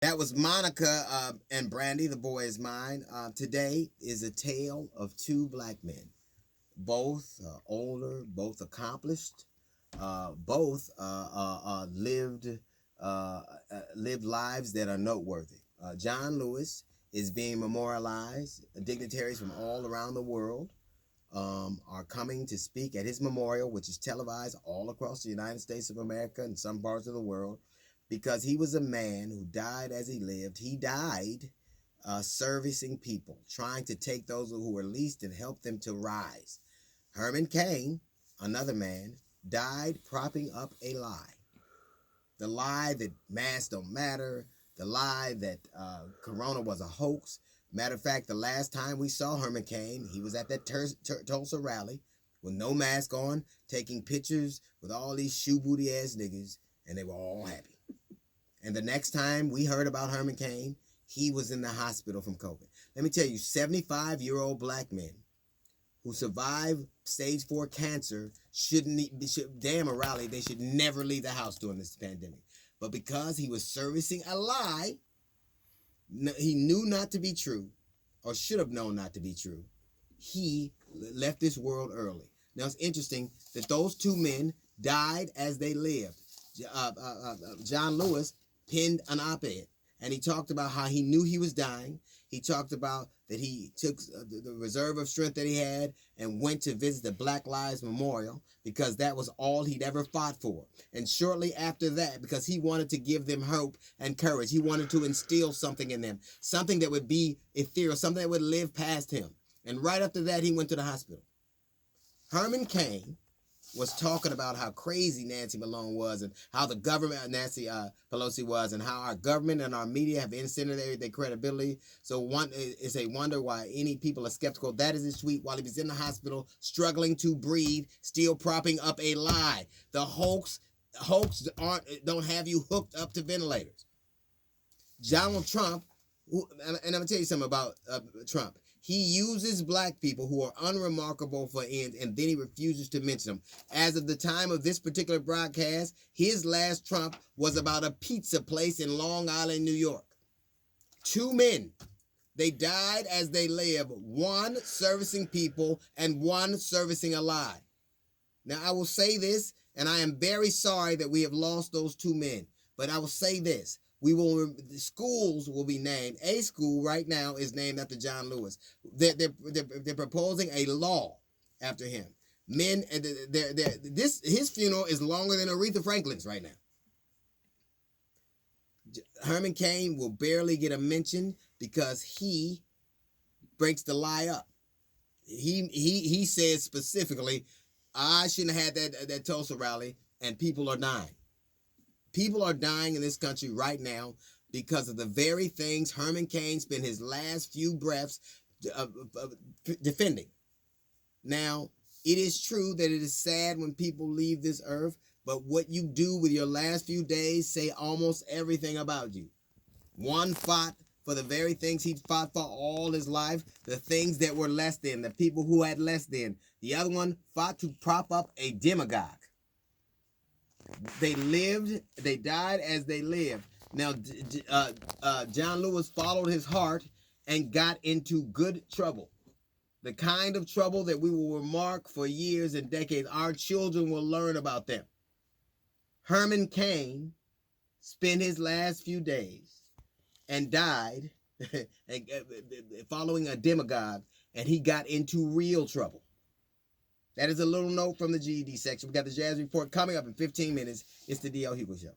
That was Monica and Brandy, The Boy Is Mine. Today is a tale of two black men, both older, both accomplished, both lived lives that are noteworthy. John Lewis is being memorialized. Dignitaries from all around the world are coming to speak at his memorial, which is televised all across the United States of America and some parts of the world, because he was a man who died as he lived. He died servicing people, trying to take those who were least and help them to rise. Herman Cain, another man, died propping up a lie. The lie that masks don't matter, the lie that Corona was a hoax. Matter of fact, the last time we saw Herman Cain, he was at that Tulsa rally with no mask on, taking pictures with all these shoe booty ass niggas, and they were all happy. And the next time we heard about Herman Cain, he was in the hospital from COVID. Let me tell you, 75-year-old black men who survived stage 4 cancer damn a rally, they should never leave the house during this pandemic. But because he was servicing a lie, he knew not to be true, or should have known not to be true, he left this world early. Now it's interesting that those two men died as they lived. John Lewis penned an op-ed, and he talked about how he knew he was dying. He talked about that he took the reserve of strength that he had and went to visit the Black Lives Memorial because that was all he'd ever fought for. And shortly after that, because he wanted to give them hope and courage, he wanted to instill something in them, something that would be ethereal, something that would live past him. And right after that, he went to the hospital. Herman Cain was talking about how crazy Nancy Malone was and how the government, Nancy Pelosi was, and how our government and our media have incinerated their credibility. So it's a wonder why any people are skeptical. That is his tweet while he was in the hospital, struggling to breathe, still propping up a lie. The hoax don't have you hooked up to ventilators. Donald Trump, and I'm gonna tell you something about Trump. He uses black people who are unremarkable for ends, and then he refuses to mention them. As of the time of this particular broadcast, his last Trump was about a pizza place in Long Island, New York. Two men. They died as they lived, one servicing people and one servicing a lie. Now, I will say this, and I am very sorry that we have lost those two men, but I will say this. Schools will be named. A school right now is named after John Lewis. They're proposing a law after him. Men, his funeral is longer than Aretha Franklin's right now. Herman Cain will barely get a mention because he breaks the lie up. He says specifically, I shouldn't have had that Tulsa rally, and people are dying. People are dying in this country right now because of the very things Herman Cain spent his last few breaths defending. Now, it is true that it is sad when people leave this earth, but what you do with your last few days say almost everything about you. One fought for the very things he fought for all his life, the things that were less than, the people who had less than. The other one fought to prop up a demagogue. They died as they lived. Now, John Lewis followed his heart and got into good trouble. The kind of trouble that we will remark for years and decades. Our children will learn about them. Herman Cain spent his last few days and died following a demagogue, and he got into real trouble. That is a little note from the GED section. We got the Jazz Report coming up in 15 minutes. It's the D.L. Hughley Show.